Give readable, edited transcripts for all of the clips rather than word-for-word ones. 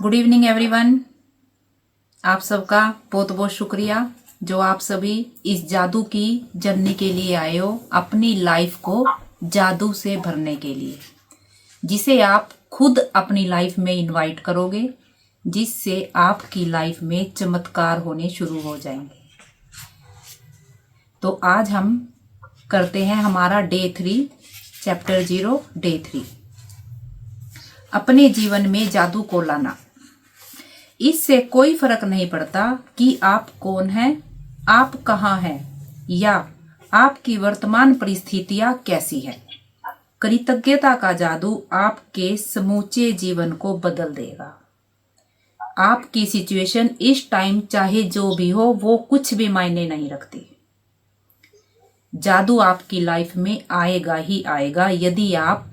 Good evening everyone. आप सबका बहुत बहुत शुक्रिया जो आप सभी इस जादू की जर्नी के लिए आए हो, अपनी लाइफ को जादू से भरने के लिए, जिसे आप खुद अपनी लाइफ में इनवाइट करोगे, जिससे आपकी लाइफ में चमत्कार होने शुरू हो जाएंगे। तो आज हम करते हैं हमारा डे 3, चैप्टर 0 डे 3, अपने जीवन में जादू को लाना। इससे कोई फर्क नहीं पड़ता कि आप कौन हैं, आप कहाँ हैं या आपकी वर्तमान परिस्थितियां कैसी है। कृतज्ञता का जादू आपके समूचे जीवन को बदल देगा। आपकी सिचुएशन इस टाइम चाहे जो भी हो, वो कुछ भी मायने नहीं रखती। जादू आपकी लाइफ में आएगा ही आएगा यदि आप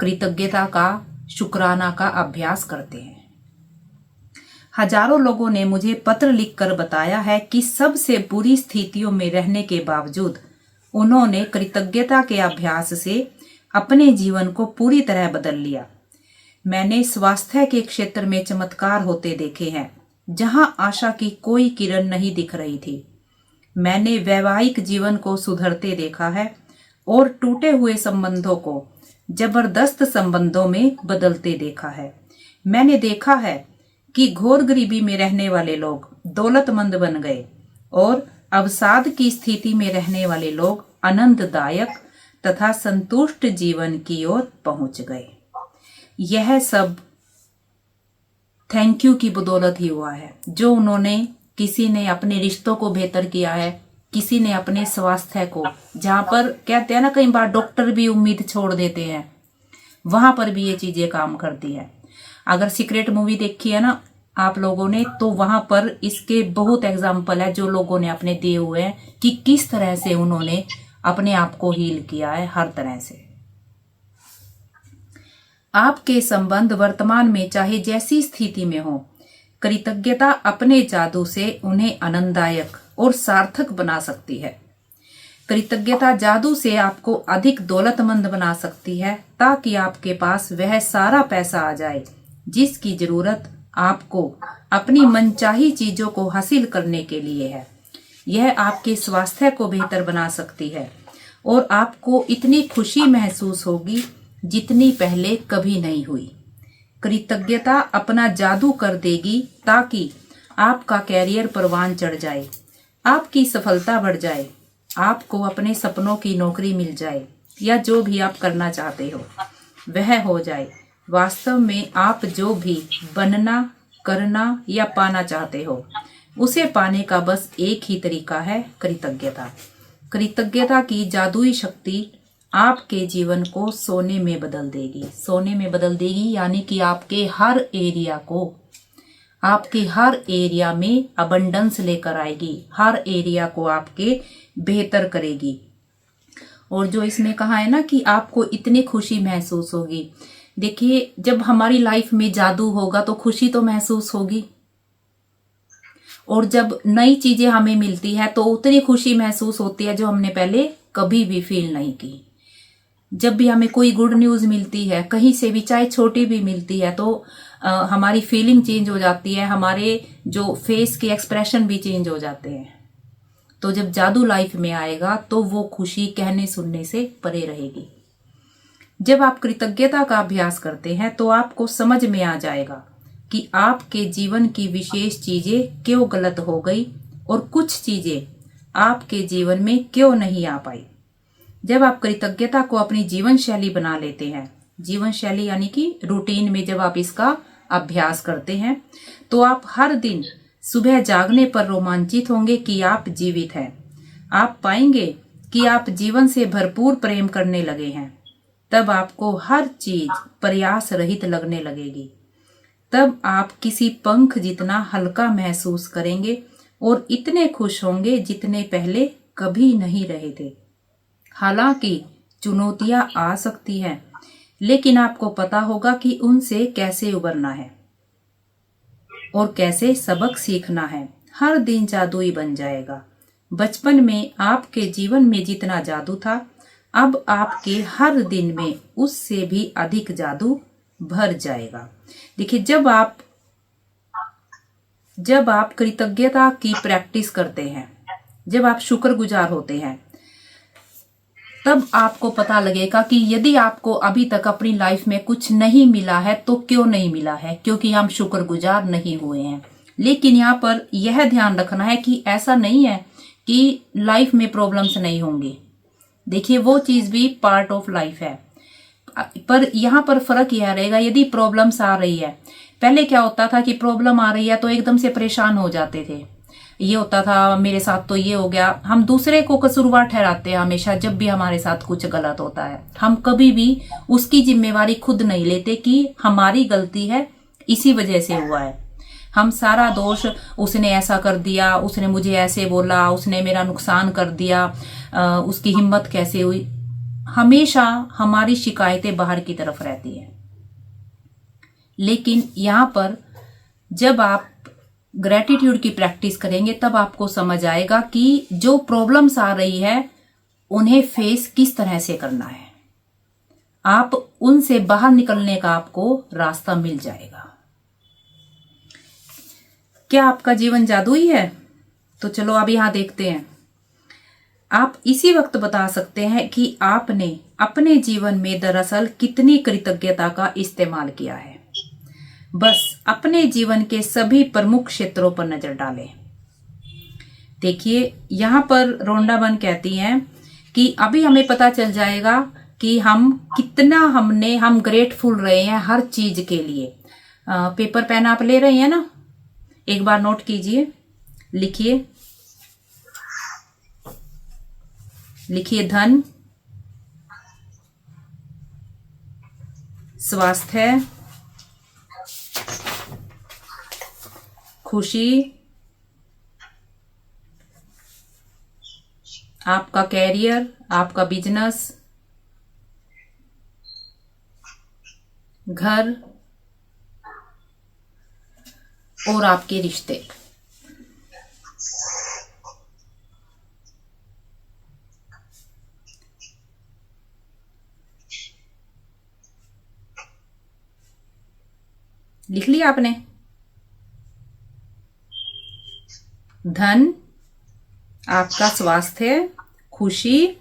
कृतज्ञता का, शुक्राना का अभ्यास करते हैं। हजारों लोगों ने मुझे पत्र लिखकर बताया है कि सबसे बुरी स्थितियों में रहने के बावजूद उन्होंने कृतज्ञता के अभ्यास से अपने जीवन को पूरी तरह बदल लिया। मैंने स्वास्थ्य के क्षेत्र में चमत्कार होते देखे हैं जहां आशा की कोई किरण नहीं दिख रही थी। मैंने वैवाहिक जीवन को सुधरते देखा है और टूटे हुए संबंधों को जबरदस्त संबंधों में बदलते देखा है। मैंने देखा है कि घोर गरीबी में रहने वाले लोग दौलतमंद बन गए और अवसाद की स्थिति में रहने वाले लोग आनंददायक तथा संतुष्ट जीवन की ओर पहुंच गए। यह सब थैंक यू की बदौलत ही हुआ है। जो उन्होंने, किसी ने अपने रिश्तों को बेहतर किया है, किसी ने अपने स्वास्थ्य को, जहां पर कहते हैं ना कई बार डॉक्टर भी उम्मीद छोड़ देते हैं, वहां पर भी ये चीजें काम करती है। अगर सीक्रेट मूवी देखी है ना आप लोगों ने, तो वहां पर इसके बहुत एग्जाम्पल है जो लोगों ने अपने दिए हुए हैं कि किस तरह से उन्होंने अपने आप को हील किया है हर तरह से। आपके संबंध वर्तमान में चाहे जैसी स्थिति में हो, कृतज्ञता अपने जादू से उन्हें आनंददायक और सार्थक बना सकती है। कृतज्ञता जादू से आपको अधिक दौलतमंद बना सकती है ताकि आपके पास वह सारा पैसा आ जाए जिसकी जरूरत आपको अपनी मनचाही चीजों को हासिल करने के लिए है। यह आपके स्वास्थ्य को बेहतर बना सकती है और आपको इतनी खुशी महसूस होगी जितनी पहले कभी नहीं हुई। कृतज्ञता अपना जादू कर देगी ताकि आपका कैरियर परवान चढ़ जाए, आपकी सफलता बढ़ जाए, आपको अपने सपनों की नौकरी मिल जाए या जो भी आप करना चाहते हो वह हो जाए। वास्तव में आप जो भी बनना, करना या पाना चाहते हो उसे पाने का बस एक ही तरीका है, कृतज्ञता। कृतज्ञता की जादुई शक्ति आपके जीवन को सोने में बदल देगी। सोने में बदल देगी यानी कि आपके हर एरिया में अबंडेंस लेकर आएगी, हर एरिया को आपके बेहतर करेगी। और जो इसमें कहा है ना कि आपको इतनी खुशी महसूस होगी, देखिए जब हमारी लाइफ में जादू होगा तो खुशी तो महसूस होगी, और जब नई चीजें हमें मिलती है तो उतनी खुशी महसूस होती है जो हमने पहले कभी भी फील नहीं की। जब भी हमें कोई गुड न्यूज मिलती है कहीं से भी, चाहे छोटी भी मिलती है, तो हमारी फीलिंग चेंज हो जाती है, हमारे जो फेस के एक्सप्रेशन भी चेंज हो जाते हैं। तो जब जादू लाइफ में आएगा तो वो खुशी कहने सुनने से परे रहेगी। जब आप कृतज्ञता का अभ्यास करते हैं तो आपको समझ में आ जाएगा कि आपके जीवन की विशेष चीजें क्यों गलत हो गई और कुछ चीजें आपके जीवन में क्यों नहीं आ पाई। जब आप कृतज्ञता को अपनी जीवन शैली बना लेते हैं, जीवन शैली यानी कि रूटीन में जब आप इसका अभ्यास करते हैं, तो आप हर दिन सुबह जागने पर रोमांचित होंगे कि आप जीवित हैं। आप पाएंगे कि आप जीवन से भरपूर प्रेम करने लगे हैं। तब आपको हर चीज प्रयास रहित लगने लगेगी। तब आप किसी पंख जितना हल्का महसूस करेंगे और इतने खुश होंगे जितने पहले कभी नहीं रहे थे। हालांकि चुनौतियां आ सकती हैं, लेकिन आपको पता होगा कि उनसे कैसे उबरना है और कैसे सबक सीखना है। हर दिन जादुई बन जाएगा। बचपन में आपके जीवन में जितना जादू था, अब आपके हर दिन में उससे भी अधिक जादू भर जाएगा। देखिए जब आप जब आप कृतज्ञता की प्रैक्टिस करते हैं, जब आप शुक्रगुजार होते हैं, तब आपको पता लगेगा कि यदि आपको अभी तक अपनी लाइफ में कुछ नहीं मिला है तो क्यों नहीं मिला है, क्योंकि हम शुक्रगुजार नहीं हुए हैं। लेकिन यहाँ पर यह ध्यान रखना है कि ऐसा नहीं है कि लाइफ में प्रॉब्लम्स नहीं होंगी। देखिए, वो चीज भी पार्ट ऑफ लाइफ है, पर यहाँ पर फर्क यह रहेगा, यदि प्रॉब्लम्स आ रही है, पहले क्या होता था कि प्रॉब्लम आ रही है तो एकदम से परेशान हो जाते थे, ये होता था मेरे साथ तो ये हो गया। हम दूसरे को कसूरवार ठहराते हैं हमेशा जब भी हमारे साथ कुछ गलत होता है। हम कभी भी उसकी जिम्मेवारी खुद नहीं लेते कि हमारी गलती है, इसी वजह से हुआ है। हम सारा दोष, उसने ऐसा कर दिया, उसने मुझे ऐसे बोला, उसने मेरा नुकसान कर दिया, उसकी हिम्मत कैसे हुई, हमेशा हमारी शिकायतें बाहर की तरफ रहती है। लेकिन यहाँ पर जब आप ग्रेटिट्यूड की प्रैक्टिस करेंगे तब आपको समझ आएगा कि जो प्रॉब्लम्स आ रही है उन्हें फेस किस तरह से करना है। आप उनसे बाहर निकलने का आपको रास्ता मिल जाएगा। क्या आपका जीवन जादुई है? तो चलो अब यहां देखते हैं। आप इसी वक्त बता सकते हैं कि आपने अपने जीवन में दरअसल कितनी कृतज्ञता का इस्तेमाल किया है। बस अपने जीवन के सभी प्रमुख क्षेत्रों पर नजर डालें। देखिए, यहाँ पर रोंडा बन कहती हैं कि अभी हमें पता चल जाएगा कि हम ग्रेटफुल रहे हैं हर चीज के लिए। पेपर पेन आप ले रहे हैं ना, एक बार नोट कीजिए, लिखिए धन, स्वास्थ्य, खुशी, आपका कैरियर, आपका बिजनेस, घर और आपके रिश्ते। लिख लिया आपने? धन, आपका स्वास्थ्य, खुशी,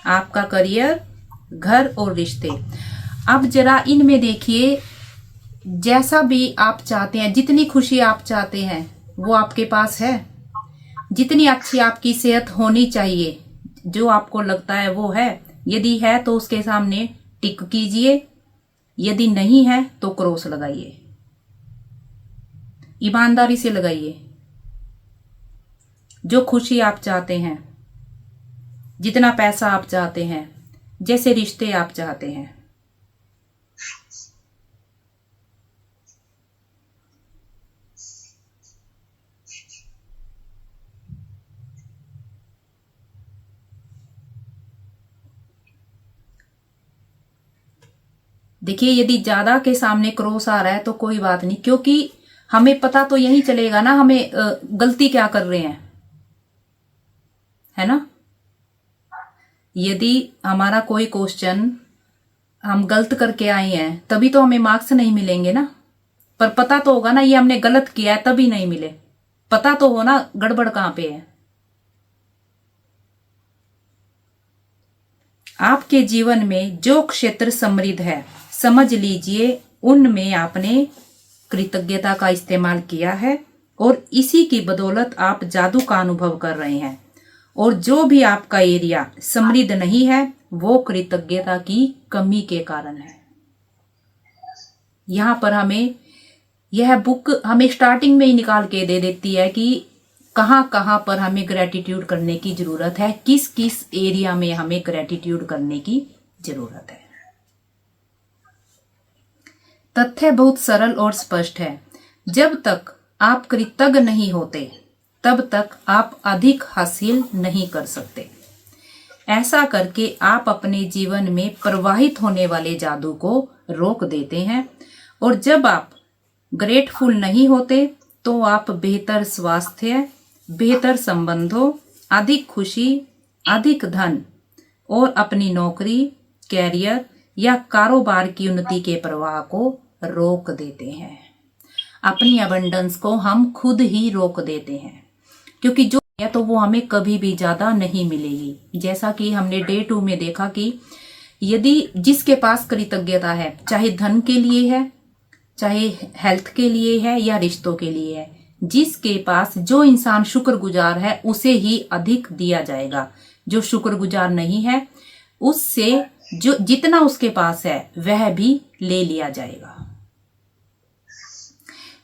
आपका करियर, घर और रिश्ते। अब जरा इनमें देखिए, जैसा भी आप चाहते हैं, जितनी खुशी आप चाहते हैं वो आपके पास है? जितनी अच्छी आपकी सेहत होनी चाहिए, जो आपको लगता है वो है? यदि है तो उसके सामने टिक कीजिए, यदि नहीं है तो क्रॉस लगाइए, ईमानदारी से लगाइए। जो खुशी आप चाहते हैं, जितना पैसा आप चाहते हैं, जैसे रिश्ते आप चाहते हैं, देखिए, यदि ज्यादा के सामने क्रॉस आ रहा है तो कोई बात नहीं, क्योंकि हमें पता तो यही चलेगा ना हमें गलती क्या कर रहे हैं, है ना। यदि हमारा कोई क्वेश्चन हम गलत करके आए हैं तभी तो हमें मार्क्स नहीं मिलेंगे ना। पर पता तो होगा ना ये हमने गलत किया है, तभी नहीं मिले। पता तो हो ना गड़बड़ कहां पे है। आपके जीवन में जो क्षेत्र समृद्ध है, समझ लीजिए उनमें आपने कृतज्ञता का इस्तेमाल किया है और इसी की बदौलत आप जादू का अनुभव कर रहे हैं। और जो भी आपका एरिया समृद्ध नहीं है वो कृतज्ञता की कमी के कारण है। यहां पर हमें यह बुक हमें स्टार्टिंग में ही निकाल के दे देती है कि कहां कहां पर हमें ग्रेटिट्यूड करने की जरूरत है, किस किस एरिया में हमें ग्रेटिट्यूड करने की जरूरत है। तथ्य बहुत सरल और स्पष्ट है। जब तक आप कृतज्ञ नहीं होते तब तक आप अधिक हासिल नहीं कर सकते। ऐसा करके आप अपने जीवन में प्रवाहित होने वाले जादू को रोक देते हैं। और जब आप ग्रेटफुल नहीं होते तो आप बेहतर स्वास्थ्य, बेहतर संबंधों, अधिक खुशी, अधिक धन और अपनी नौकरी, कैरियर या कारोबार की उन्नति के प्रवाह को रोक देते हैं। अपनी अबंडेंस को हम खुद ही रोक देते हैं, क्योंकि जो है तो वो हमें कभी भी ज्यादा नहीं मिलेगी। जैसा कि हमने डे 2 में देखा कि यदि जिसके पास कृतज्ञता है, चाहे धन के लिए है, चाहे हेल्थ के लिए है या रिश्तों के लिए है, जिसके पास, जो इंसान शुक्रगुजार है उसे ही अधिक दिया जाएगा। जो शुक्रगुजार नहीं है उससे जो जितना उसके पास है वह भी ले लिया जाएगा।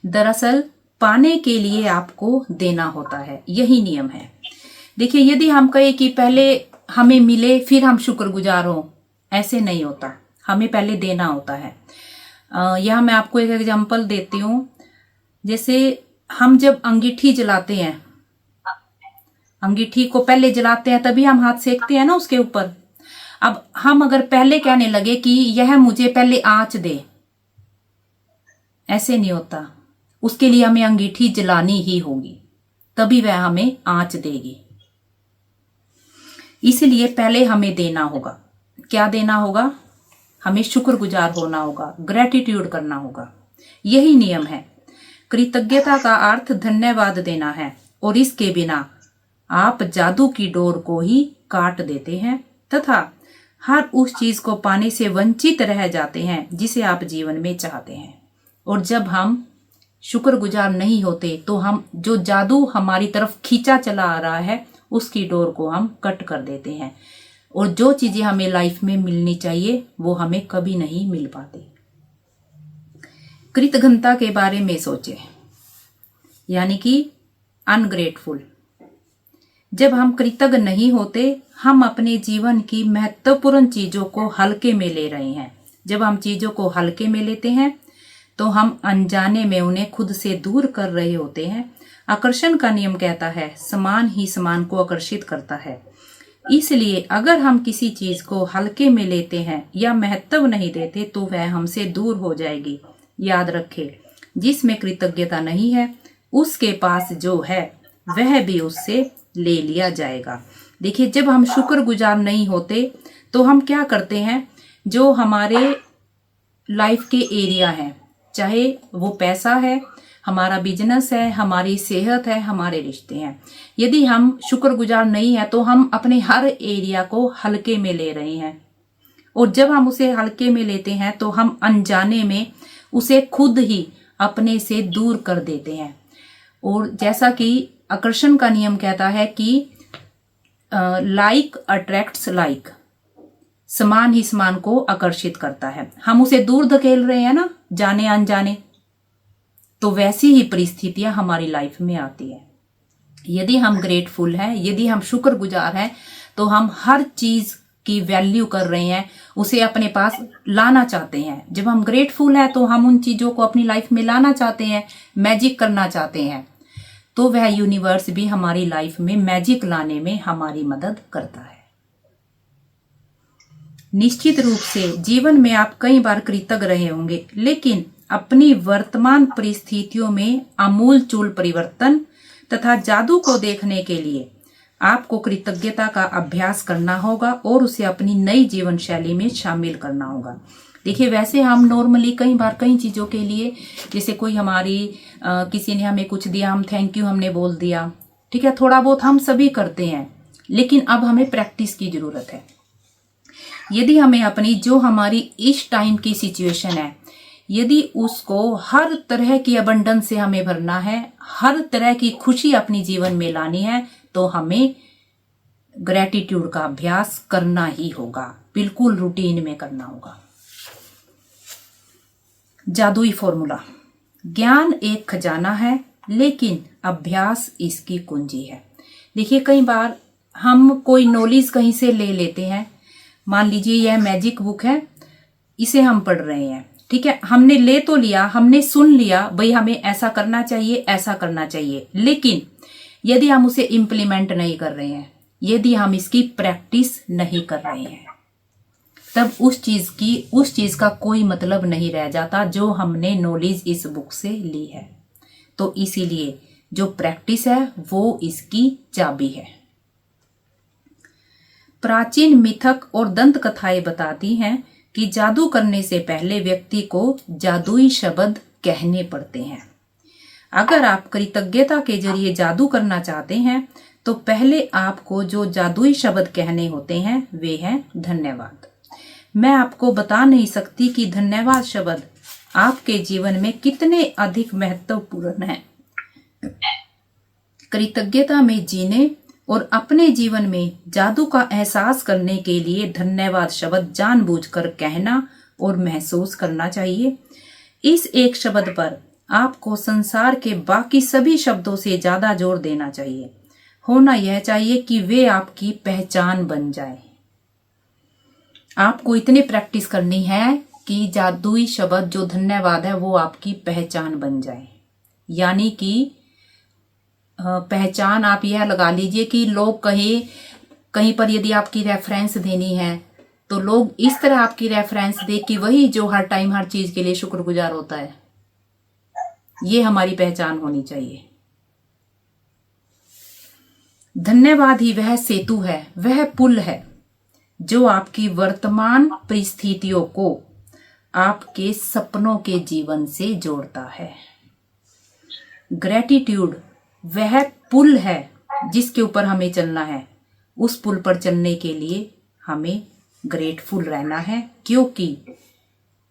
दरअसल पाने के लिए आपको देना होता है, यही नियम है। देखिए, यदि हम कहें कि पहले हमें मिले फिर हम शुक्रगुजार हों, ऐसे नहीं होता, हमें पहले देना होता है। यहाँ मैं आपको एक एग्जांपल देती हूँ। जैसे हम जब अंगीठी जलाते हैं, अंगीठी को पहले जलाते हैं तभी हम हाथ सेकते हैं ना उसके ऊपर। अब हम अगर पहले कहने लगे कि यह मुझे पहले आंच दे, ऐसे नहीं होता। उसके लिए हमें अंगीठी जलानी ही होगी, तभी वह हमें आंच देगी। इसलिए पहले हमें देना होगा। क्या देना होगा? हमें शुक्रगुजार होना होगा, ग्रेटिट्यूड करना होगा। यही नियम है। कृतज्ञता का अर्थ धन्यवाद देना है, और इसके बिना आप जादू की डोर को ही काट देते हैं तथा हर उस चीज को पाने से वंचित रह जाते हैं जिसे आप जीवन में चाहते हैं। और जब हम शुक्रगुजार नहीं होते तो हम जो जादू हमारी तरफ खींचा चला आ रहा है उसकी डोर को हम कट कर देते हैं, और जो चीजें हमें लाइफ में मिलनी चाहिए वो हमें कभी नहीं मिल पाती। कृतज्ञता के बारे में सोचें, यानी कि अनग्रेटफुल। जब हम कृतज्ञ नहीं होते, हम अपने जीवन की महत्वपूर्ण चीजों को हल्के में ले रहे हैं। जब हम चीजों को हल्के में लेते हैं तो हम अनजाने में उन्हें खुद से दूर कर रहे होते हैं। आकर्षण का नियम कहता है समान ही समान को आकर्षित करता है। इसलिए अगर हम किसी चीज को हल्के में लेते हैं या महत्व नहीं देते तो वह हमसे दूर हो जाएगी। याद रखें, जिसमें कृतज्ञता नहीं है उसके पास जो है वह भी उससे ले लिया जाएगा। देखिए, जब हम शुक्रगुजार नहीं होते तो हम क्या करते हैं, जो हमारे लाइफ के एरिया हैं, चाहे वो पैसा है, हमारा बिजनेस है, हमारी सेहत है, हमारे रिश्ते हैं, यदि हम शुक्रगुजार नहीं है तो हम अपने हर एरिया को हल्के में ले रहे हैं। और जब हम उसे हल्के में लेते हैं तो हम अनजाने में उसे खुद ही अपने से दूर कर देते हैं। और जैसा कि आकर्षण का नियम कहता है कि लाइक अट्रैक्ट्स लाइक, समान ही समान को आकर्षित करता है। हम उसे दूर धकेल रहे हैं ना, जाने अनजाने, तो वैसी ही परिस्थितियां हमारी लाइफ में आती है। यदि हम ग्रेटफुल हैं, यदि हम शुक्रगुजार हैं, तो हम हर चीज की वैल्यू कर रहे हैं, उसे अपने पास लाना चाहते हैं। जब हम ग्रेटफुल हैं तो हम उन चीजों को अपनी लाइफ में लाना चाहते हैं, मैजिक करना चाहते हैं, तो वह यूनिवर्स भी हमारी लाइफ में मैजिक लाने में हमारी मदद करता है। निश्चित रूप से जीवन में आप कई बार कृतज्ञ रहे होंगे, लेकिन अपनी वर्तमान परिस्थितियों में आमूलचूल परिवर्तन तथा जादू को देखने के लिए आपको कृतज्ञता का अभ्यास करना होगा और उसे अपनी नई जीवन शैली में शामिल करना होगा। देखिए, वैसे हम नॉर्मली कई बार कई चीजों के लिए, जैसे कोई हमारी किसी ने हमें कुछ दिया, हम थैंक यू हमने बोल दिया, ठीक है, थोड़ा बहुत हम सभी करते हैं, लेकिन अब हमें प्रैक्टिस की जरूरत है। यदि हमें अपनी जो हमारी इस टाइम की सिचुएशन है, यदि उसको हर तरह की अबंडेंस से हमें भरना है, हर तरह की खुशी अपनी जीवन में लानी है, तो हमें ग्रेटिट्यूड का अभ्यास करना ही होगा, बिल्कुल रूटीन में करना होगा। जादुई फॉर्मूला, ज्ञान एक खजाना है लेकिन अभ्यास इसकी कुंजी है। देखिए, कई बार हम कोई नॉलेज कहीं से ले लेते हैं, मान लीजिए यह मैजिक बुक है, इसे हम पढ़ रहे हैं, ठीक है, हमने ले तो लिया, हमने सुन लिया भाई हमें ऐसा करना चाहिए, ऐसा करना चाहिए, लेकिन यदि हम उसे इम्प्लीमेंट नहीं कर रहे हैं, यदि हम इसकी प्रैक्टिस नहीं कर रहे हैं, तब उस चीज का कोई मतलब नहीं रह जाता जो हमने नॉलेज इस बुक से ली है। तो इसीलिए जो प्रैक्टिस है वो इसकी चाबी है। प्राचीन मिथक और दंत कथाएं बताती हैं कि जादू करने से पहले व्यक्ति को जादुई शब्द कहने पड़ते हैं। अगर आप कृतज्ञता के जरिए जादू करना चाहते हैं तो पहले आपको जो जादुई शब्द कहने होते हैं वे हैं धन्यवाद। मैं आपको बता नहीं सकती कि धन्यवाद शब्द आपके जीवन में कितने अधिक महत्वपूर्ण है। कृतज्ञता में जीने और अपने जीवन में जादू का एहसास करने के लिए धन्यवाद शब्द जानबूझकर कहना और महसूस करना चाहिए। इस एक शब्द पर आपको संसार के बाकी सभी शब्दों से ज्यादा जोर देना चाहिए। होना यह चाहिए कि वे आपकी पहचान बन जाए। आपको इतनी प्रैक्टिस करनी है कि जादुई शब्द जो धन्यवाद है वो आपकी पहचान बन जाए। यानी कि पहचान आप यह लगा लीजिए कि लोग कहीं पर यदि आपकी रेफरेंस देनी है तो लोग इस तरह आपकी रेफरेंस दे कि वही जो हर टाइम हर चीज के लिए शुक्रगुजार होता है। ये हमारी पहचान होनी चाहिए। धन्यवाद ही वह सेतु है, वह पुल है जो आपकी वर्तमान परिस्थितियों को आपके सपनों के जीवन से जोड़ता है। ग्रेटिट्यूड वह पुल है जिसके ऊपर हमें चलना है। उस पुल पर चलने के लिए हमें ग्रेटफुल रहना है, क्योंकि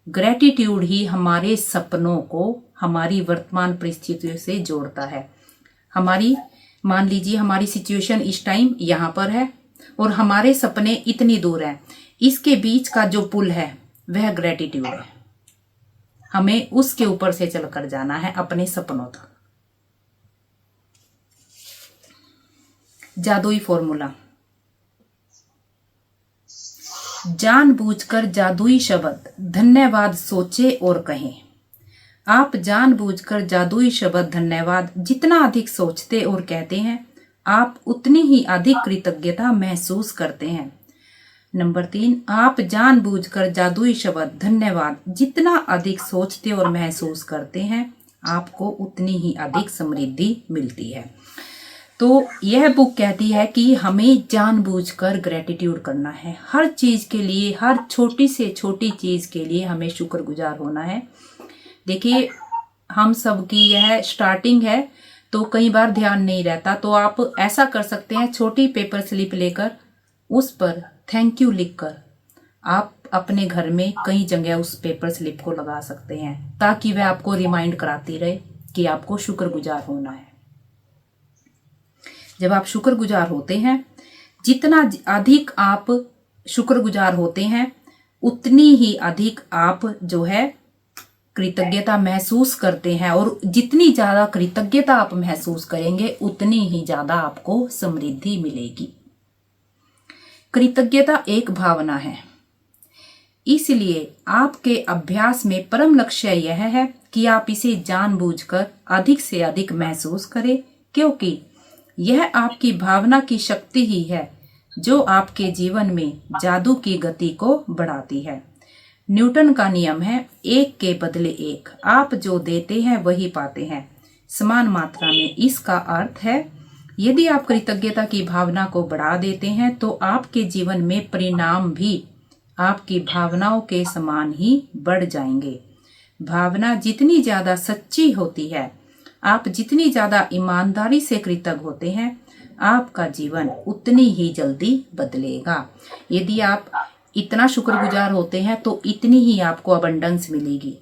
ग्रेटिट्यूड ही हमारे सपनों को हमारी वर्तमान परिस्थितियों से जोड़ता है। मान लीजिए हमारी सिचुएशन इस टाइम यहाँ पर है और हमारे सपने इतनी दूर हैं। इसके बीच का जो पुल है वह ग्रेटिट्यूड है। हमें उसके ऊपर से चलकर जाना है अपने सपनों तक। जादुई फॉर्मूला। जानबूझकर जादुई शब्द धन्यवाद सोचे और कहें। आप जानबूझकर जादुई शब्द धन्यवाद जितना अधिक सोचते और कहते हैं, आप उतनी ही अधिक कृतज्ञता महसूस करते हैं। नंबर 3, आप जानबूझकर जादुई शब्द धन्यवाद जितना अधिक सोचते और महसूस करते हैं, आपको उतनी ही अधिक समृद्धि मिलती है। तो यह बुक कहती है कि हमें जानबूझकर ग्रेटिट्यूड करना है। हर चीज के लिए, हर छोटी से छोटी चीज के लिए हमें शुक्रगुजार होना है। देखिए, हम सब की यह स्टार्टिंग है तो कई बार ध्यान नहीं रहता, तो आप ऐसा कर सकते हैं, छोटी पेपर स्लिप लेकर उस पर थैंक यू लिखकर आप अपने घर में कई जगह उस पेपर स्लिप को लगा सकते हैं, ताकि वह आपको रिमाइंड कराती रहे कि आपको शुक्रगुजार होना है। जब आप शुक्रगुजार होते हैं, जितना अधिक आप शुक्रगुजार होते हैं, उतनी ही अधिक आप जो है कृतज्ञता महसूस करते हैं, और जितनी ज्यादा कृतज्ञता आप महसूस करेंगे उतनी ही ज्यादा आपको समृद्धि मिलेगी। कृतज्ञता एक भावना है, इसलिए आपके अभ्यास में परम लक्ष्य यह है कि आप इसे जानबूझकर अधिक से अधिक महसूस करें, क्योंकि यह आपकी भावना की शक्ति ही है जो आपके जीवन में जादू की गति को बढ़ाती है। न्यूटन का नियम है, 1 के बदले 1। आप जो देते हैं वही पाते हैं, समान मात्रा में। इसका अर्थ है, यदि आप कृतज्ञता की भावना को बढ़ा देते हैं तो आपके जीवन में परिणाम भी आपकी भावनाओं के समान ही बढ़ जाएंगे। भावना जितनी ज्यादा सच्ची होती है, आप जितनी ज्यादा ईमानदारी से कृतज्ञ होते हैं, आपका जीवन उतनी ही जल्दी बदलेगा। यदि आप इतना शुक्रगुजार होते हैं तो इतनी ही आपको अबंडेंस मिलेगी।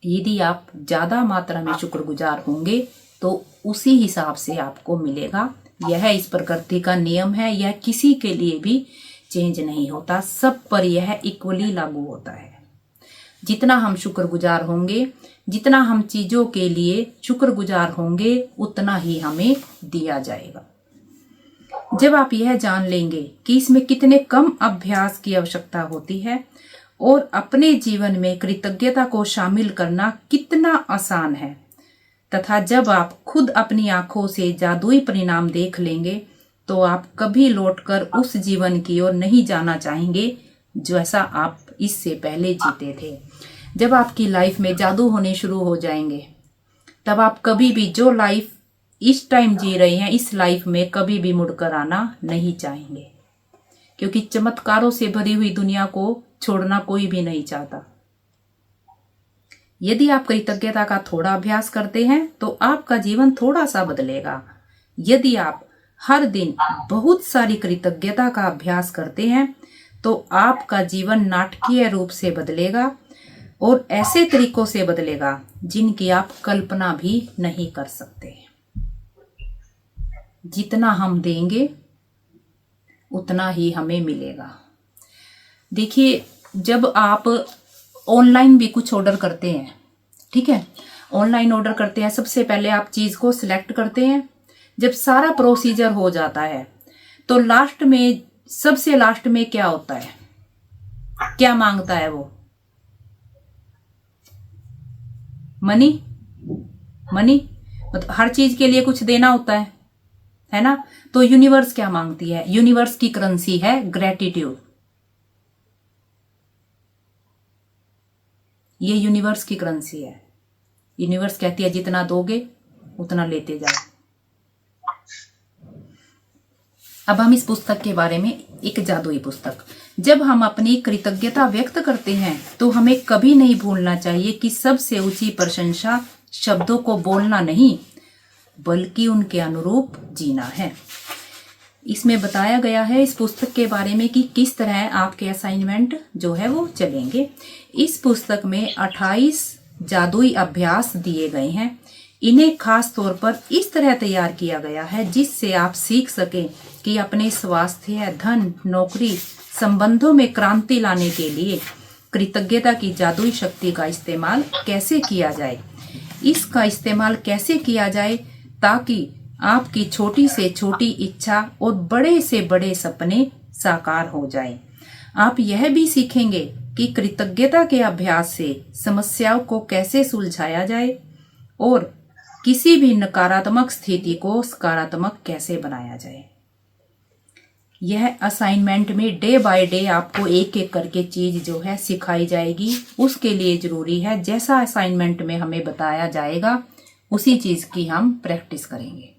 यदि आप ज्यादा मात्रा में शुक्रगुजार होंगे तो उसी हिसाब से आपको मिलेगा। यह इस प्रकृति का नियम है, यह किसी के लिए भी चेंज नहीं होता, सब पर यह इक्वली लागू होता है। जितना हम शुक्रगुजार होंगे, जितना हम चीजों के लिए शुक्रगुजार होंगे, उतना ही हमें दिया जाएगा। जब आप यह जान लेंगे कि इसमें कितने कम अभ्यास की आवश्यकता होती है और अपने जीवन में कृतज्ञता को शामिल करना कितना आसान है, तथा जब आप खुद अपनी आंखों से जादुई परिणाम देख लेंगे, तो आप कभी लौटकर उस जीवन की ओर नहीं जाना चाहेंगे जैसा आप इससे पहले जीते थे। जब आपकी लाइफ में जादू होने शुरू हो जाएंगे, तब आप कभी भी जो लाइफ इस टाइम जी रहे हैं, इस लाइफ में कभी भी मुड़कर आना नहीं चाहेंगे, क्योंकि चमत्कारों से भरी हुई दुनिया को छोड़ना कोई भी नहीं चाहता। यदि आप कृतज्ञता का थोड़ा अभ्यास करते हैं तो आपका जीवन थोड़ा सा बदलेगा। यदि आप हर दिन बहुत सारी कृतज्ञता का अभ्यास करते हैं तो आपका जीवन नाटकीय रूप से बदलेगा और ऐसे तरीकों से बदलेगा जिनकी आप कल्पना भी नहीं कर सकते। जितना हम देंगे उतना ही हमें मिलेगा। देखिए, जब आप ऑनलाइन भी कुछ ऑर्डर करते हैं, ठीक है, ऑनलाइन ऑर्डर करते हैं, सबसे पहले आप चीज को सिलेक्ट करते हैं। जब सारा प्रोसीजर हो जाता है तो लास्ट में, सबसे लास्ट में क्या होता है, क्या मांगता है वो? मनी। मतलब हर चीज के लिए कुछ देना होता है ना। तो यूनिवर्स क्या मांगती है? यूनिवर्स की करेंसी है ग्रेटिट्यूड। ये यूनिवर्स की करेंसी है। यूनिवर्स कहती है जितना दोगे उतना लेते जाओ। अब हम इस पुस्तक के बारे में, एक जादुई पुस्तक, जब हम अपनी कृतज्ञता व्यक्त करते हैं तो हमें कभी नहीं भूलना चाहिए कि सबसे ऊंची प्रशंसा शब्दों को बोलना नहीं बल्कि उनके अनुरूप जीना है। इसमें बताया गया है इस पुस्तक के बारे में कि किस तरह आपके असाइनमेंट जो है वो चलेंगे। इस पुस्तक में 28 जादुई अभ्यास दिए गए हैं। इन्हें खास तौर पर इस तरह तैयार किया गया है जिससे आप सीख सकें कि अपने स्वास्थ्य, धन, नौकरी, संबंधों में क्रांति लाने के लिए कृतज्ञता की जादुई शक्ति का इस्तेमाल कैसे किया जाए। इसका इस्तेमाल कैसे किया जाए ताकि आपकी छोटी से छोटी इच्छा और बड़े से बड़े सपने साकार हो जाएं। आप यह भी सीखेंगे कि कृतज्ञता के अभ्यास से समस्याओं को कैसे सुलझाया जाए और किसी भी नकारात्मक स्थिति को सकारात्मक कैसे बनाया जाए। यह असाइनमेंट में डे बाय डे आपको एक एक करके चीज जो है सिखाई जाएगी। उसके लिए जरूरी है जैसा असाइनमेंट में हमें बताया जाएगा उसी चीज की हम प्रैक्टिस करेंगे।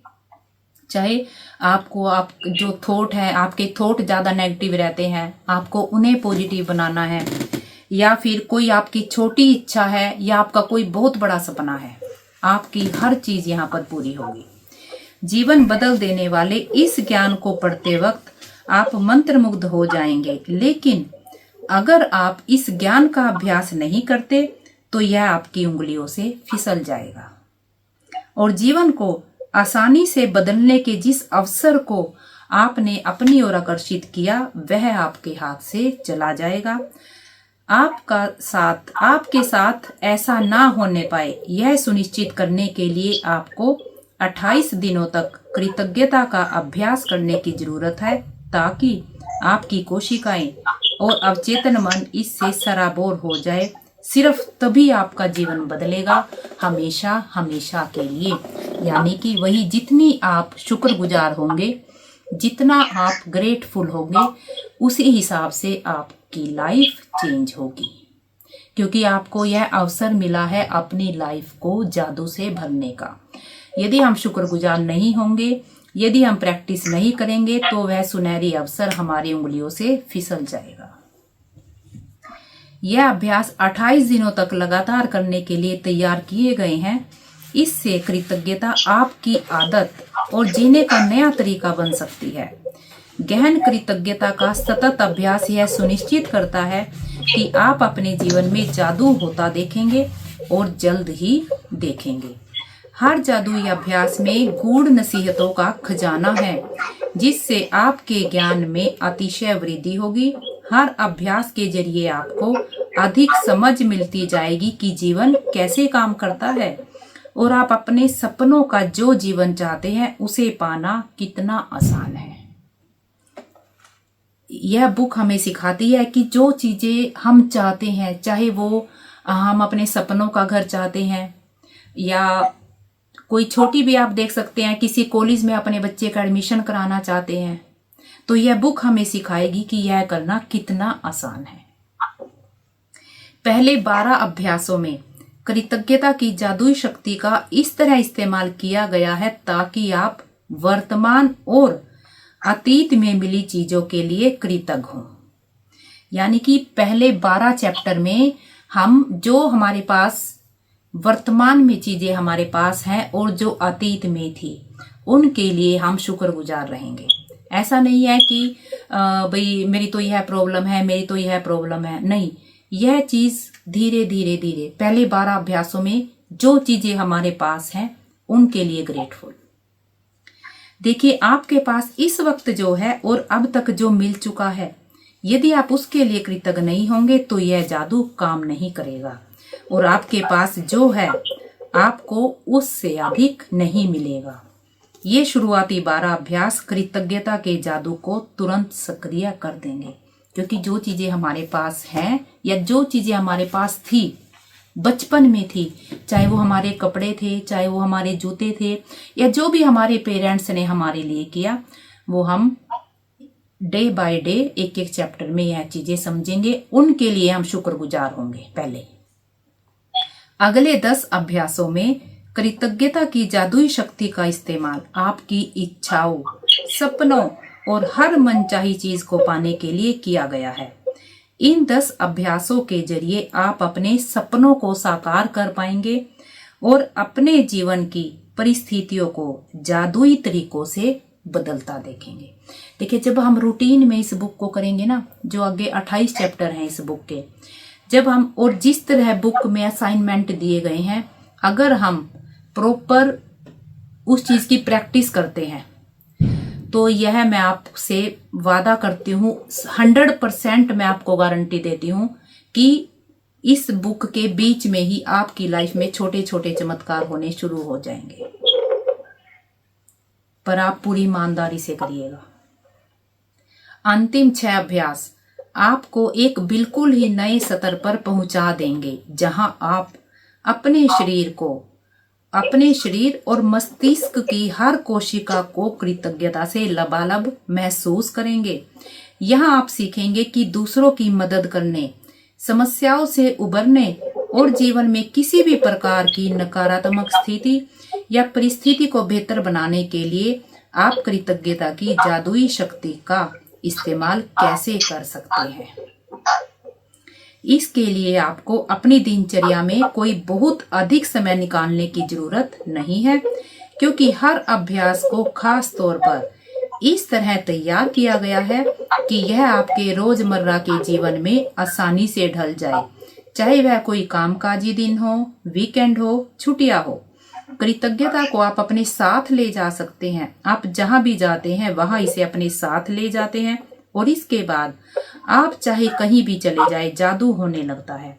चाहे आपको, आप जो थॉट है, आपके थॉट ज्यादा नेगेटिव रहते हैं, आपको उन्हें पॉजिटिव बनाना है, या फिर कोई आपकी छोटी इच्छा है या आपका कोई बहुत बड़ा सपना है, आपकी हर चीज यहाँ पर पूरी होगी। जीवन बदल देने वाले इस ज्ञान को पढ़ते वक्त आप मंत्रमुग्ध हो जाएंगे, लेकिन अगर आप इस ज्ञान का अभ्यास नहीं करते तो यह आपकी उंगलियों से फिसल जाएगा और जीवन को आसानी से बदलने के जिस अवसर को आपने अपनी ओर आकर्षित किया वह आपके हाथ से चला जाएगा। आपके साथ ऐसा ना होने पाए, यह सुनिश्चित करने के लिए आपको 28 दिनों तक कृतज्ञता का अभ्यास करने की जरूरत है ताकि आपकी कोशिकाएं और अवचेतन मन इससे सराबोर हो जाए। सिर्फ तभी आपका जीवन बदलेगा, हमेशा हमेशा के लिए। यानी कि वही, जितनी आप शुक्रगुजार होंगे, जितना आप ग्रेटफुल होंगे, उसी हिसाब से आपकी लाइफ चेंज होगी, क्योंकि आपको यह अवसर मिला है अपनी लाइफ को जादू से भरने का। यदि हम शुक्रगुजार नहीं होंगे, यदि हम प्रैक्टिस नहीं करेंगे तो वह सुनहरी अवसर हमारी उंगलियों से फिसल जाएगा। यह अभ्यास 28 दिनों तक लगातार करने के लिए तैयार किए गए हैं। इससे कृतज्ञता आपकी आदत और जीने का नया तरीका बन सकती है। गहन कृतज्ञता का सतत अभ्यास यह सुनिश्चित करता है कि आप अपने जीवन में जादू होता देखेंगे और जल्द ही देखेंगे। हर जादुई अभ्यास में गूढ़ नसीहतों का खजाना है जिससे आपके ज्ञान में अतिशय वृद्धि होगी। हर अभ्यास के जरिए आपको अधिक समझ मिलती जाएगी कि जीवन कैसे काम करता है और आप अपने सपनों का जो जीवन चाहते हैं उसे पाना कितना आसान है। यह बुक हमें सिखाती है कि जो चीजें हम चाहते हैं, चाहे वो हम अपने सपनों का घर चाहते हैं या कोई छोटी भी, आप देख सकते हैं किसी कॉलेज में अपने बच्चे का एडमिशन कराना चाहते हैं, तो यह बुक हमें सिखाएगी कि यह करना कितना आसान है। पहले 12 अभ्यासों में कृतज्ञता की जादुई शक्ति का इस तरह इस्तेमाल किया गया है ताकि आप वर्तमान और अतीत में मिली चीजों के लिए कृतज्ञ हों। यानी कि पहले 12 चैप्टर में हम जो हमारे पास वर्तमान में चीजें हमारे पास हैं और जो अतीत में थी उनके लिए हम शुक्रगुजार रहेंगे। ऐसा नहीं है कि भाई मेरी तो यह प्रॉब्लम है, मेरी तो यह प्रॉब्लम है, नहीं। यह चीज धीरे धीरे धीरे पहले 12 अभ्यासों में जो चीजें हमारे पास हैं उनके लिए ग्रेटफुल। देखिए आपके पास इस वक्त जो है और अब तक जो मिल चुका है, यदि आप उसके लिए कृतज्ञ नहीं होंगे तो यह जादू काम नहीं करेगा और आपके पास जो है आपको उससे अधिक नहीं मिलेगा। ये शुरुआती 12 अभ्यास कृतज्ञता के जादू को तुरंत सक्रिय कर देंगे, क्योंकि जो चीजें हमारे पास हैं या जो चीजें हमारे पास थी बचपन में थी, चाहे वो हमारे कपड़े थे, चाहे वो हमारे जूते थे, या जो भी हमारे पेरेंट्स ने हमारे लिए किया, वो हम डे बाय डे एक एक चैप्टर में यह चीजें समझेंगे, उनके लिए हम शुक्रगुजार होंगे। पहले अगले 10 अभ्यासों में कृतज्ञता की जादुई शक्ति का इस्तेमाल आपकी इच्छाओं, सपनों और हर मनचाही चीज को पाने के लिए किया गया है। इन 10 अभ्यासों के जरिए आप अपने सपनों को साकार कर पाएंगे और अपने जीवन की परिस्थितियों को जादुई तरीकों से बदलता देखेंगे। देखिए जब हम रूटीन में इस बुक को करेंगे ना, जो आगे 28 चैप्टर हैं इस बुक के, जब हम और जिस तरह बुक में असाइनमेंट दिए गए हैं, अगर हम प्रॉपर उस चीज की प्रैक्टिस करते हैं तो यह मैं आपसे वादा करती हूँ, 100% मैं आपको गारंटी देती हूँ कि इस बुक के बीच में ही आपकी लाइफ में छोटे छोटे चमत्कार होने शुरू हो जाएंगे। पर आप पूरी ईमानदारी से करिएगा। अंतिम 6 अभ्यास आपको एक बिल्कुल ही नए स्तर पर पहुंचा देंगे, जहां आप अपने शरीर और मस्तिष्क की हर कोशिका को कृतज्ञता से लबालब महसूस करेंगे। यहाँ आप सीखेंगे कि दूसरों की मदद करने, समस्याओं से उबरने और जीवन में किसी भी प्रकार की नकारात्मक स्थिति या परिस्थिति को बेहतर बनाने के लिए आप कृतज्ञता की जादुई शक्ति का इस्तेमाल कैसे कर सकते हैं। इसके लिए आपको अपनी दिनचर्या में कोई बहुत अधिक समय निकालने की जरूरत नहीं है, क्योंकि हर अभ्यास को खास तौर पर इस तरह तैयार किया गया है कि यह आपके रोजमर्रा के जीवन में आसानी से ढल जाए, चाहे वह कोई कामकाजी दिन हो, वीकेंड हो, छुट्टियां हो। कृतज्ञता को आप अपने साथ ले जा सकते हैं। आप जहां भी जाते हैं वहां इसे अपने साथ ले जाते हैं और इसके बाद आप चाहे कहीं भी चले जाए, जादू होने लगता है।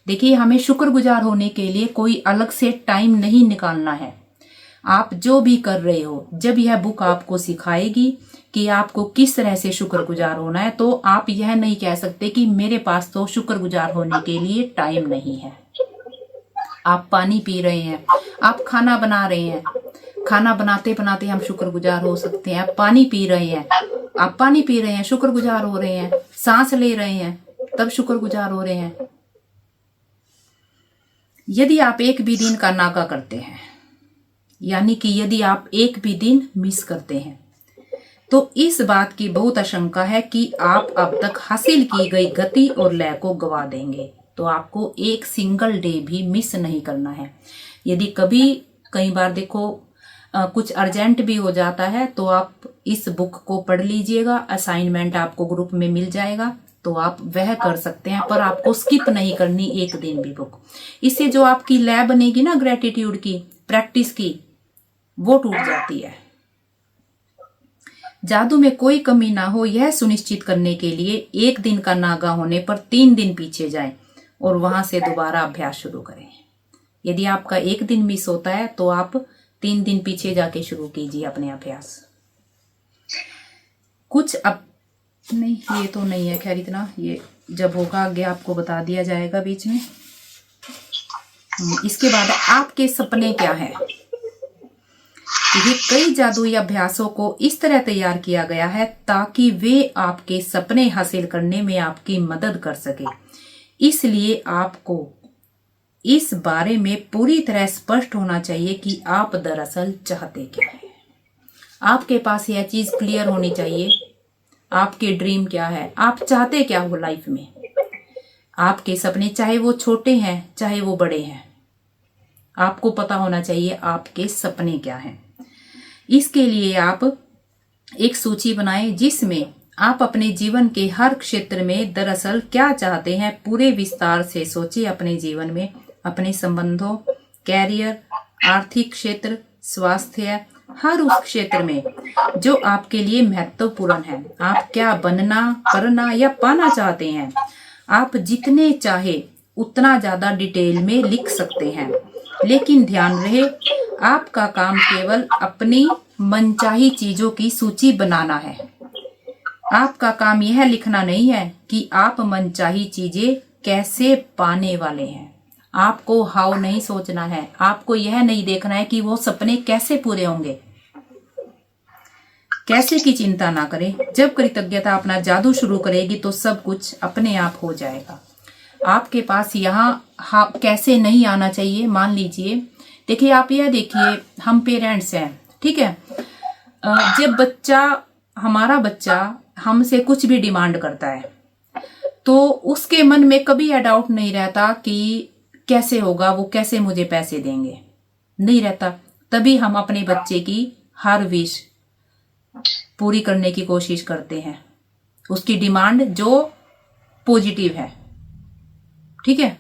देखिए हमें शुक्रगुजार होने के लिए कोई अलग से टाइम नहीं निकालना है। आप जो भी कर रहे हो, जब यह बुक आपको सिखाएगी कि आपको किस तरह से शुक्रगुजार होना है, तो आप यह नहीं कह सकते कि मेरे पास तो शुक्रगुजार होने के लिए टाइम नहीं है। आप पानी पी रहे हैं, आप खाना बना रहे हैं, खाना बनाते बनाते हम शुक्रगुजार हो सकते हैं। आप पानी पी रहे हैं, आप पानी पी रहे हैं, शुक्रगुजार हो रहे हैं। सांस ले रहे हैं, तब शुक्रगुजार हो रहे हैं। यदि आप एक भी दिन का नागा करते हैं, यानी कि यदि आप एक भी दिन मिस करते हैं, तो इस बात की बहुत आशंका है कि आप अब तक हासिल की गई गति और लय को गवा देंगे। तो आपको एक सिंगल डे भी मिस नहीं करना है। यदि कई बार देखो कुछ अर्जेंट भी हो जाता है, तो आप इस बुक को पढ़ लीजिएगा। असाइनमेंट आपको ग्रुप में मिल जाएगा, तो आप वह कर सकते हैं, पर आपको स्किप नहीं करनी एक दिन भी बुक। इससे जो आपकी लय बनेगी ना ग्रेटिट्यूड की, प्रैक्टिस की, वो टूट जाती है। जादू में कोई कमी ना हो, यह सुनिश्चित करने के लिए एक दिन का नागा होने पर 3 दिन पीछे जाएं और वहां से दोबारा अभ्यास शुरू करें। यदि आपका एक दिन मिस होता है तो आप 3 दिन पीछे जाके शुरू कीजिए अपने अभ्यास। नहीं, ये तो नहीं है, खैर इतना, ये जब होगा आगे आपको बता दिया जाएगा बीच में। इसके बाद आपके सपने क्या है। ये कई जादुई अभ्यासों को इस तरह तैयार किया गया है ताकि वे आपके सपने हासिल करने में आपकी मदद कर सके। इसलिए आपको इस बारे में पूरी तरह स्पष्ट होना चाहिए कि आप दरअसल चाहते क्या है। आपके पास यह चीज क्लियर होनी चाहिए, आपके ड्रीम क्या है, आप चाहते क्या हो लाइफ में। आपके सपने चाहे वो छोटे हैं चाहे वो बड़े हैं, आपको पता होना चाहिए आपके सपने क्या हैं। इसके लिए आप एक सूची बनाएं जिसमें आप अपने जीवन के हर क्षेत्र में दरअसल क्या चाहते हैं पूरे विस्तार से सोचिए। अपने जीवन में, अपने संबंधों, कैरियर, आर्थिक क्षेत्र, स्वास्थ्य, हर उस क्षेत्र में जो आपके लिए महत्वपूर्ण है। आप क्या बनना, करना या पाना चाहते हैं। आप जितने चाहे उतना ज्यादा डिटेल में लिख सकते हैं, लेकिन ध्यान रहे आपका काम केवल अपनी मनचाही चीजों की सूची बनाना है। आपका काम यह लिखना नहीं है कि आप मनचाही चीजें कैसे पाने वाले हैं। आपको हाउ नहीं सोचना है। आपको यह नहीं देखना है कि वो सपने कैसे पूरे होंगे। कैसे की चिंता ना करें। जब कृतज्ञता अपना जादू शुरू करेगी तो सब कुछ अपने आप हो जाएगा। आपके पास यहाँ कैसे नहीं आना चाहिए। मान लीजिए, देखिए आप यह देखिए, हम पेरेंट्स हैं, ठीक है। जब हमारा बच्चा हमसे कुछ भी डिमांड करता है तो उसके मन में कभी यह डाउट नहीं रहता कि कैसे होगा, वो कैसे मुझे पैसे देंगे, नहीं रहता। तभी हम अपने बच्चे की हर विश पूरी करने की कोशिश करते हैं, उसकी डिमांड जो पॉजिटिव है, ठीक है।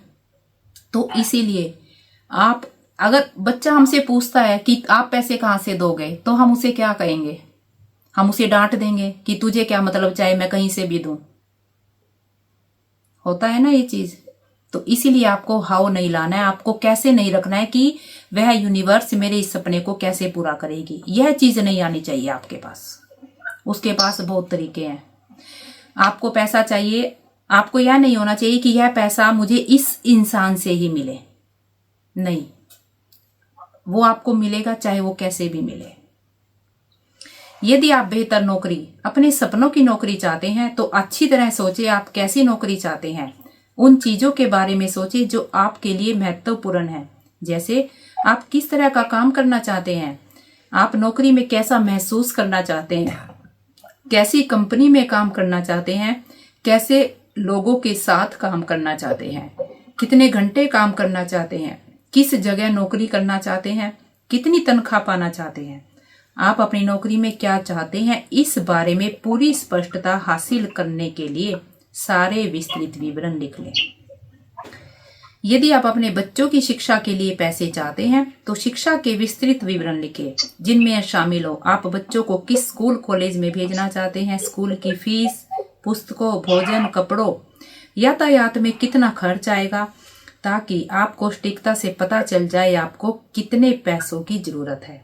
तो इसीलिए आप, अगर बच्चा हमसे पूछता है कि आप पैसे कहाँ से दोगे, तो हम उसे क्या कहेंगे। हम उसे डांट देंगे कि तुझे क्या मतलब, चाहे मैं कहीं से भी दूं। होता है ना ये चीज। तो इसीलिए आपको हाउ नहीं लाना है। आपको कैसे नहीं रखना है कि वह यूनिवर्स मेरे इस सपने को कैसे पूरा करेगी। यह चीज नहीं आनी चाहिए आपके पास। उसके पास बहुत तरीके हैं। आपको पैसा चाहिए, आपको यह नहीं होना चाहिए कि यह पैसा मुझे इस इंसान से ही मिले। नहीं, वो आपको मिलेगा चाहे वो कैसे भी मिले। यदि आप बेहतर नौकरी, अपने सपनों की नौकरी चाहते हैं तो अच्छी तरह सोचिए आप कैसी नौकरी चाहते हैं। उन चीजों के बारे में सोचिए जो आपके लिए महत्वपूर्ण है। जैसे आप किस तरह का काम करना चाहते हैं, आप नौकरी में कैसा महसूस करना चाहते हैं, कैसी कंपनी में काम करना चाहते हैं, कैसे लोगों के साथ काम करना चाहते हैं, कितने घंटे काम करना चाहते हैं, किस जगह नौकरी करना चाहते हैं, कितनी तनख्वाह पाना चाहते हैं। आप अपनी नौकरी में क्या चाहते हैं, इस बारे में पूरी स्पष्टता हासिल करने के लिए सारे विस्तृत विवरण लिख लें। यदि आप अपने बच्चों की शिक्षा के लिए पैसे चाहते हैं तो शिक्षा के विस्तृत विवरण लिखें, जिनमें शामिल हो आप बच्चों को किस स्कूल कॉलेज में भेजना चाहते हैं, स्कूल की फीस, पुस्तकों, भोजन, कपड़ों, यातायात में कितना खर्च आएगा, ताकि आपको सटीकता से पता चल जाए आपको कितने पैसों की जरूरत है।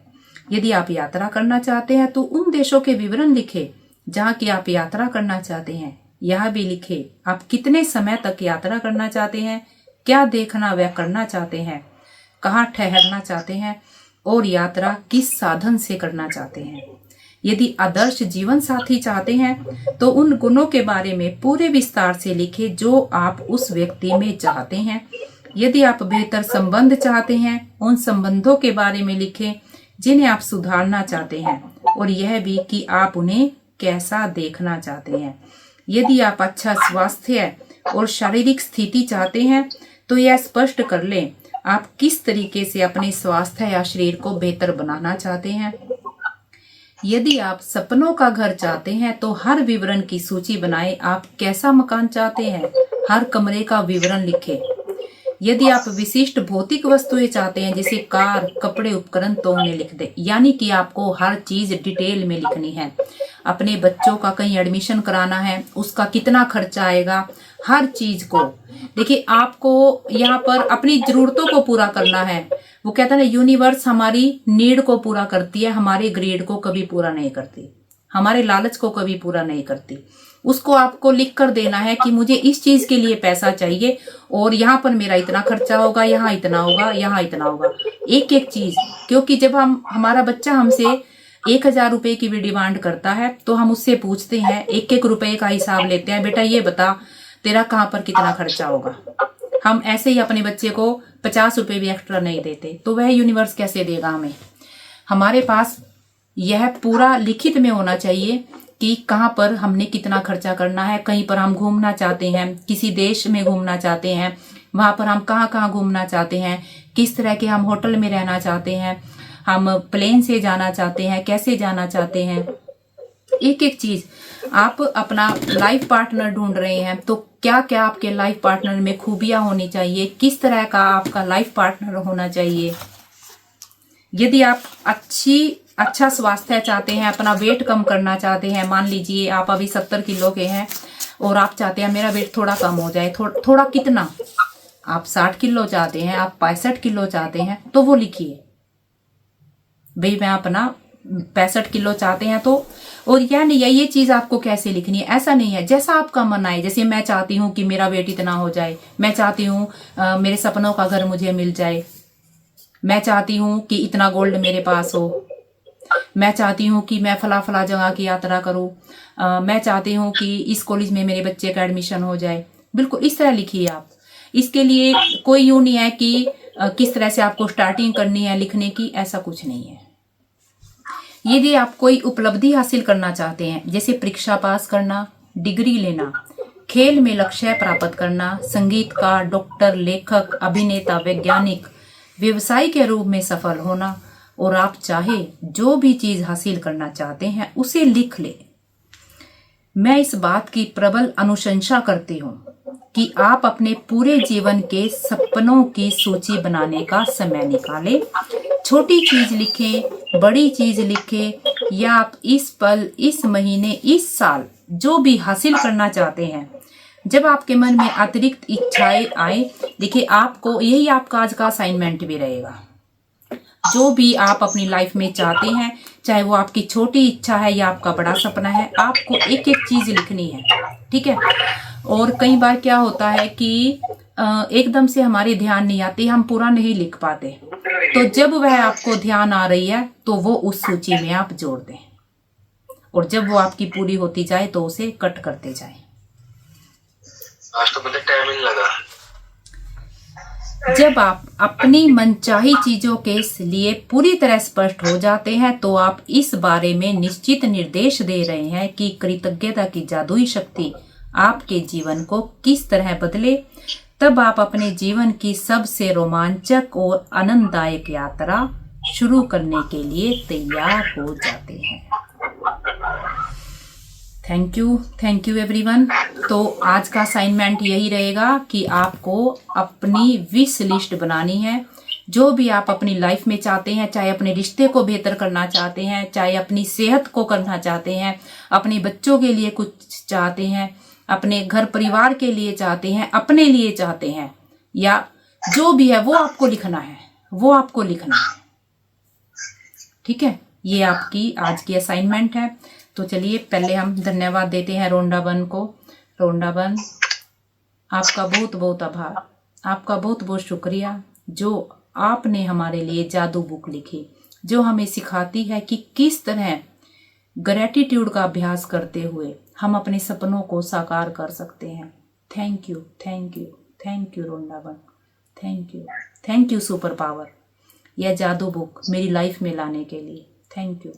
यदि आप यात्रा करना चाहते हैं तो उन देशों के विवरण लिखें जहां की आप यात्रा करना चाहते हैं। यह भी लिखें आप कितने समय तक यात्रा करना चाहते हैं, क्या देखना व करना चाहते हैं, कहाँ ठहरना चाहते हैं और यात्रा किस साधन से करना चाहते हैं। यदि आदर्श जीवन साथी चाहते हैं तो उन गुणों के बारे में पूरे विस्तार से लिखें जो आप उस व्यक्ति में चाहते हैं। यदि आप बेहतर संबंध चाहते हैं, उन संबंधों के बारे में लिखें जिन्हें आप सुधारना चाहते हैं, और यह भी कि आप उन्हें कैसा देखना चाहते हैं। यदि आप अच्छा स्वास्थ्य और शारीरिक स्थिति चाहते हैं तो यह स्पष्ट कर लें आप किस तरीके से अपने स्वास्थ्य या शरीर को बेहतर बनाना चाहते हैं। यदि आप सपनों का घर चाहते हैं तो हर विवरण की सूची बनाएं। आप कैसा मकान चाहते हैं, हर कमरे का विवरण लिखें। यदि आप विशिष्ट भौतिक वस्तुएं चाहते हैं जैसे कार, कपड़े, उपकरण, तो उन्हें लिख दें। यानी कि आपको हर चीज डिटेल में लिखनी है। अपने बच्चों का कहीं एडमिशन कराना है, उसका कितना खर्चा आएगा, हर चीज को देखिए। आपको यहाँ पर अपनी जरूरतों को पूरा करना है। वो कहता है ना, यूनिवर्स हमारी नीड को पूरा करती है, हमारे ग्रेड को कभी पूरा नहीं करती, हमारे लालच को कभी पूरा नहीं करती। उसको आपको लिख कर देना है कि मुझे इस चीज के लिए पैसा चाहिए और यहाँ पर मेरा इतना खर्चा होगा, यहाँ इतना होगा, यहाँ इतना होगा, एक एक चीज। क्योंकि जब हमारा बच्चा हमसे 1000 रुपए की भी डिमांड करता है तो हम उससे पूछते हैं, एक एक रुपए का हिसाब लेते हैं, बेटा ये बता तेरा कहाँ पर कितना खर्चा होगा। हम ऐसे ही अपने बच्चे को 50 रुपए भी एक्स्ट्रा नहीं देते, तो वह यूनिवर्स कैसे देगा हमें। हमारे पास यह पूरा लिखित में होना चाहिए कि कहाँ पर हमने कितना खर्चा करना है। कहीं पर हम घूमना चाहते हैं, किसी देश में घूमना चाहते हैं, वहां पर हम कहाँ कहाँ घूमना चाहते हैं, किस तरह के हम होटल में रहना चाहते हैं, हम प्लेन से जाना चाहते हैं, कैसे जाना चाहते हैं, एक एक चीज। आप अपना लाइफ पार्टनर ढूंढ रहे हैं तो क्या क्या आपके लाइफ पार्टनर में खूबियां होनी चाहिए, किस तरह का आपका लाइफ पार्टनर होना चाहिए। यदि आप अच्छा स्वास्थ्य चाहते हैं, अपना वेट कम करना चाहते हैं, मान लीजिए आप अभी 70 किलो के हैं और आप चाहते हैं मेरा वेट थोड़ा कम हो जाए, थोड़ा कितना, आप 60 किलो चाहते हैं, आप 65 किलो चाहते हैं, तो वो लिखिए भाई मैं अपना 65 किलो चाहते हैं तो। और यह नहीं है ये चीज आपको कैसे लिखनी है, ऐसा नहीं है, जैसा आपका मन आए। जैसे मैं चाहती हूँ कि मेरा वेट इतना हो जाए, मैं चाहती हूँ मेरे सपनों का घर मुझे मिल जाए, मैं चाहती हूँ कि इतना गोल्ड मेरे पास हो, मैं चाहती हूँ कि मैं फला फला जगह की यात्रा करूँ, मैं चाहती हूँ कि इस कॉलेज में मेरे बच्चे का एडमिशन हो जाए। बिल्कुल इस तरह लिखिए आप। इसके लिए कोई यूं नहीं है कि किस तरह से आपको स्टार्टिंग करनी है लिखने की, ऐसा कुछ नहीं है। यदि आप कोई उपलब्धि हासिल करना चाहते हैं, जैसे परीक्षा पास करना, डिग्री लेना, खेल में लक्ष्य प्राप्त करना, संगीतकार, डॉक्टर, लेखक, अभिनेता, वैज्ञानिक, व्यवसायी के रूप में सफल होना, और आप चाहे जो भी चीज हासिल करना चाहते हैं उसे लिख ले। मैं इस बात की प्रबल अनुशंसा करती हूँ कि आप अपने पूरे जीवन के सपनों की सूची बनाने का समय निकालें। छोटी चीज लिखें, बड़ी चीज लिखें, या आप इस पल, इस महीने, इस साल जो भी हासिल करना चाहते हैं, जब आपके मन में अतिरिक्त इच्छाएं आए, देखिए आपको यही आपका आज का असाइनमेंट भी रहेगा। जो भी आप अपनी लाइफ में चाहते हैं, चाहे वो आपकी छोटी इच्छा है या आपका बड़ा सपना है, आपको एक एक चीज लिखनी है, ठीक है। और कई बार क्या होता है कि एकदम से हमारे ध्यान नहीं आती, हम पूरा नहीं लिख पाते, तो जब वह आपको ध्यान आ रही है तो वो उस सूची में आप जोड़ दें, और जब वो आपकी पूरी होती जाए तो उसे कट करते जाएं। आज तो मुझे टाइम ही लगा। जब आप अपनी मनचाही चीजों के लिए पूरी तरह स्पष्ट हो जाते हैं तो आप इस बारे में निश्चित निर्देश दे रहे हैं कि कृतज्ञता की जादुई शक्ति आपके जीवन को किस तरह बदले। तब आप अपने जीवन की सबसे रोमांचक और आनंददायक यात्रा शुरू करने के लिए तैयार हो जाते हैं। Thank you everyone. तो आज का असाइनमेंट यही रहेगा कि आपको अपनी विश लिस्ट बनानी है। जो भी आप अपनी लाइफ में चाहते हैं, चाहे अपने रिश्ते को बेहतर करना चाहते हैं, चाहे अपनी सेहत को करना चाहते हैं, अपने बच्चों के लिए कुछ चाहते हैं, अपने घर परिवार के लिए चाहते हैं, अपने लिए चाहते हैं, या जो भी है वो आपको लिखना है, वो आपको लिखना है, ठीक है। ये आपकी आज की असाइनमेंट है। तो चलिए पहले हम धन्यवाद देते हैं रोंडाबन को। रोंडाबन, आपका बहुत बहुत आभार, आपका बहुत बहुत शुक्रिया जो आपने हमारे लिए जादू बुक लिखी, जो हमें सिखाती है कि किस तरह ग्रेटिट्यूड का अभ्यास करते हुए हम अपने सपनों को साकार कर सकते हैं। Thank you, thank you, thank you Rhonda Byrne, thank you super power, यह जादू बुक मेरी लाइफ में लाने के लिए। Thank you.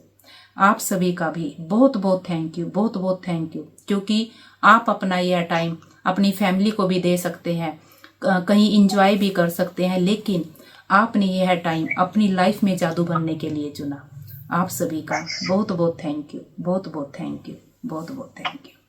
आप सभी का भी बहुत बहुत थैंक यू, बहुत बहुत थैंक यू, क्योंकि आप अपना यह टाइम अपनी फैमिली को भी दे सकते हैं, कहीं इंजॉय भी कर सकते हैं, लेकिन आपने यह टाइम अपनी लाइफ में जादू बनने के लिए चुना। आप सभी का बहुत बहुत थैंक यू, बहुत बहुत थैंक यू, बहुत बहुत थैंक यू।